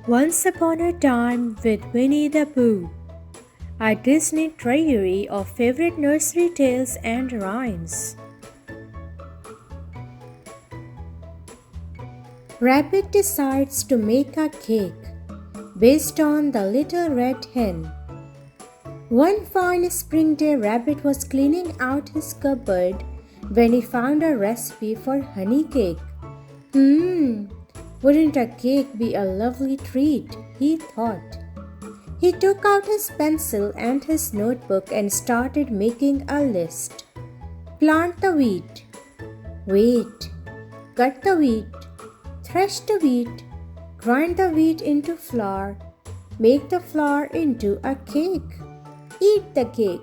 Once upon a time with Winnie the Pooh, a Disney treasury of favorite nursery tales and rhymes. Rabbit decides to make a cake based on the Little Red Hen. One fine spring day, Rabbit was cleaning out his cupboard when he found a recipe for honey cake. Wouldn't a cake be a lovely treat? He thought. He took out his pencil and his notebook and started making a list. Plant the wheat. Wait. Cut the wheat. Thresh the wheat. Grind the wheat into flour. Make the flour into a cake. Eat the cake.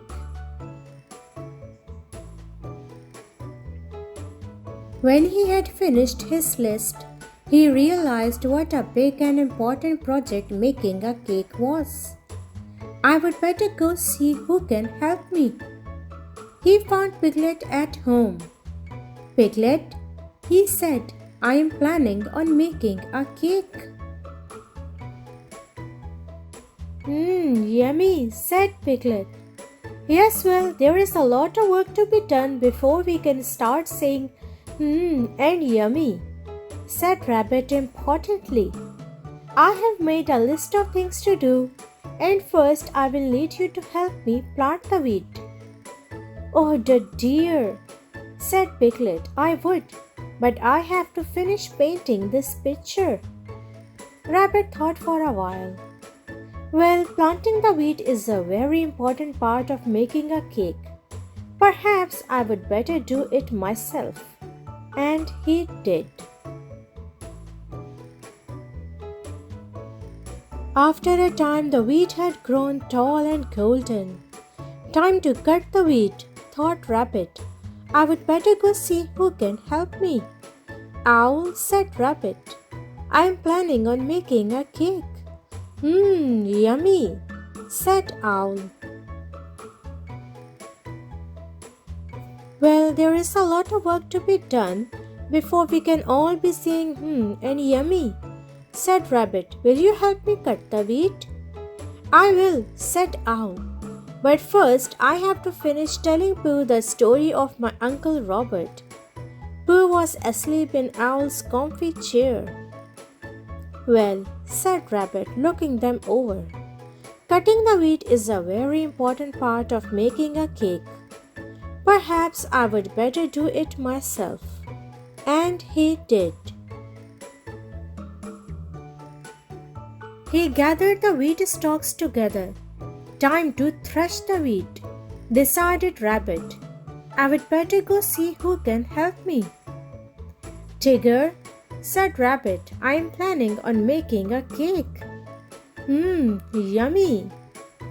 When he had finished his list, he realized what a big and important project making a cake was. I would better go see who can help me. He found Piglet at home. Piglet, he said, I am planning on making a cake. Yummy, said Piglet. Yes, well, there is a lot of work to be done before we can start saying and yummy, said Rabbit importantly. I have made a list of things to do, and first I will need you to help me plant the wheat. Oh dear, said Piglet, I would, but I have to finish painting this picture. Rabbit thought for a while. Well, planting the wheat is a very important part of making a cake. Perhaps I would better do it myself. And he did. After a time, the wheat had grown tall and golden. Time to cut the wheat, thought Rabbit. I would better go see who can help me. Owl, said Rabbit. I am planning on making a cake. Yummy, said Owl. Well, there is a lot of work to be done before we can all be saying and yummy, said Rabbit. Will you help me cut the wheat? I will, said Owl. But first, I have to finish telling Pooh the story of my Uncle Robert. Pooh was asleep in Owl's comfy chair. Well, said Rabbit, looking them over. Cutting the wheat is a very important part of making a cake. Perhaps I would better do it myself. And he did. He gathered the wheat stalks together. Time to thresh the wheat, decided Rabbit. I would better go see who can help me. Tigger, said Rabbit, I am planning on making a cake. Yummy,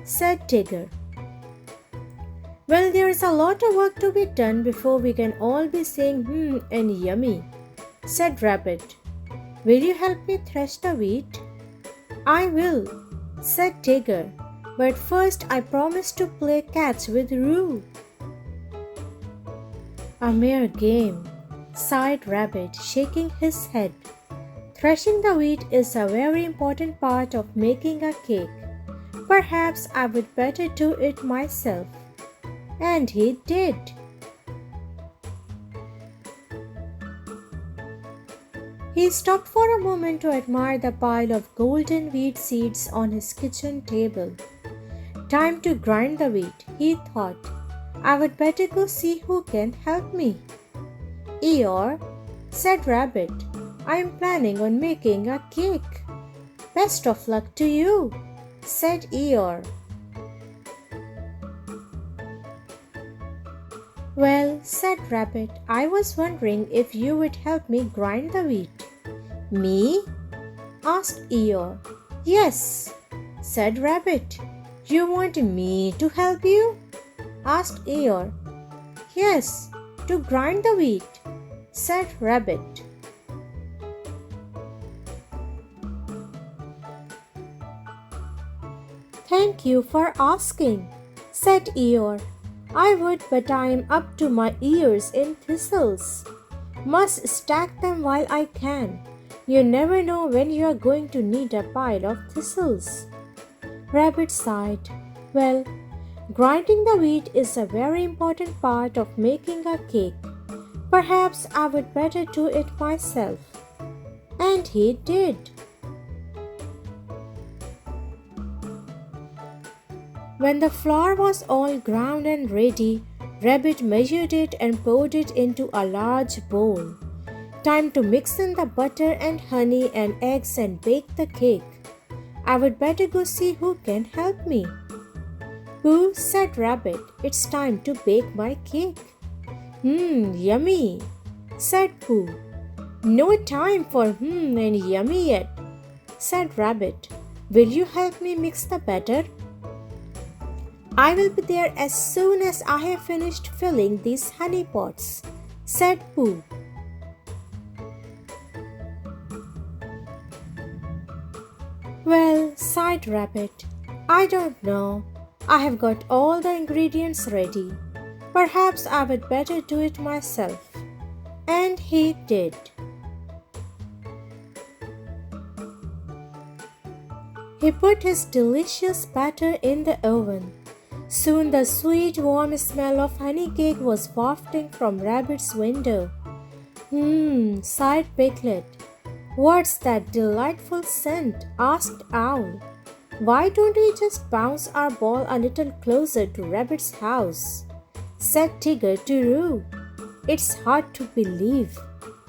said Tigger. Well, there is a lot of work to be done before we can all be saying and yummy, said Rabbit. Will you help me thresh the wheat? I will, said Tigger. But first I promise to play catch with Roo. A mere game, sighed Rabbit, shaking his head. Threshing the wheat is a very important part of making a cake. Perhaps I would better do it myself. And he did. He stopped for a moment to admire the pile of golden wheat seeds on his kitchen table. Time to grind the wheat, he thought. I would better go see who can help me. Eeyore, said Rabbit, I am planning on making a cake. Best of luck to you, said Eeyore. Well, said Rabbit, I was wondering if you would help me grind the wheat. Me? Asked Eeyore. Yes, said Rabbit. You want me to help you? Asked Eeyore. Yes, to grind the wheat, said Rabbit. Thank you for asking, said Eeyore. I would, but I am up to my ears in thistles. Must stack them while I can. You never know when you are going to need a pile of thistles. Rabbit sighed. Well, grinding the wheat is a very important part of making a cake. Perhaps I would better do it myself. And he did. When the flour was all ground and ready, Rabbit measured it and poured it into a large bowl. Time to mix in the butter and honey and eggs and bake the cake. I would better go see who can help me. Pooh, said Rabbit, it's time to bake my cake. Yummy, said Pooh. No time for and yummy yet, said Rabbit. Will you help me mix the batter? I will be there as soon as I have finished filling these honey pots, said Pooh. Well, sighed Rabbit, I don't know. I have got all the ingredients ready. Perhaps I would better do it myself. And he did. He put his delicious batter in the oven. Soon the sweet warm smell of honey cake was wafting from Rabbit's window. Sighed Piglet. What's that delightful scent? Asked Owl. Why don't we just bounce our ball a little closer to Rabbit's house? Said Tigger to Roo. It's hard to believe,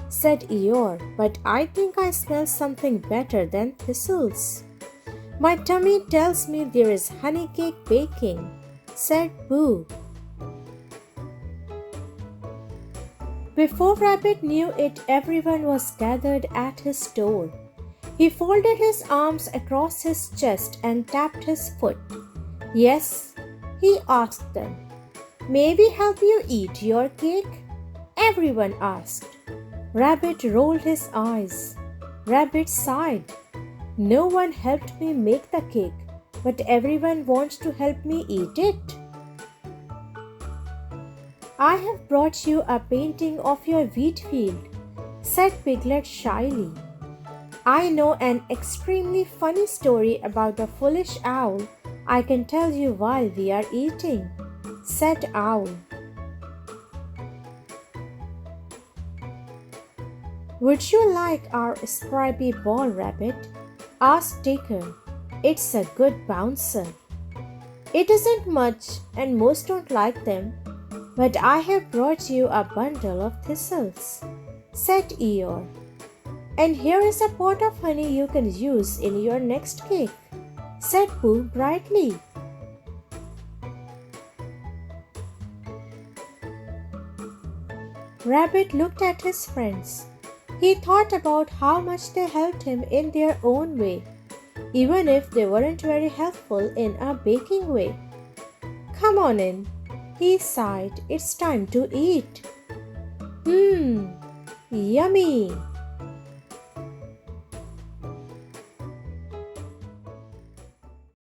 said Eeyore, but I think I smell something better than thistles. My tummy tells me there is honey cake baking, said Pooh. Before Rabbit knew it, everyone was gathered at his door. He folded his arms across his chest and tapped his foot. Yes, he asked them. May we help you eat your cake? Everyone asked. Rabbit rolled his eyes. Rabbit sighed. No one helped me make the cake, but everyone wants to help me eat it. I have brought you a painting of your wheat field, said Piglet shyly. I know an extremely funny story about the foolish owl I can tell you while we are eating, said Owl. Would you like our stripy ball, Rabbit? Asked Tigger. It's a good bouncer. It isn't much and most don't like them, but I have brought you a bundle of thistles, said Eeyore. And here is a pot of honey you can use in your next cake, said Pooh brightly. Rabbit looked at his friends. He thought about how much they helped him in their own way, even if they weren't very helpful in a baking way. Come on in, he sighed. It's time to eat. Yummy!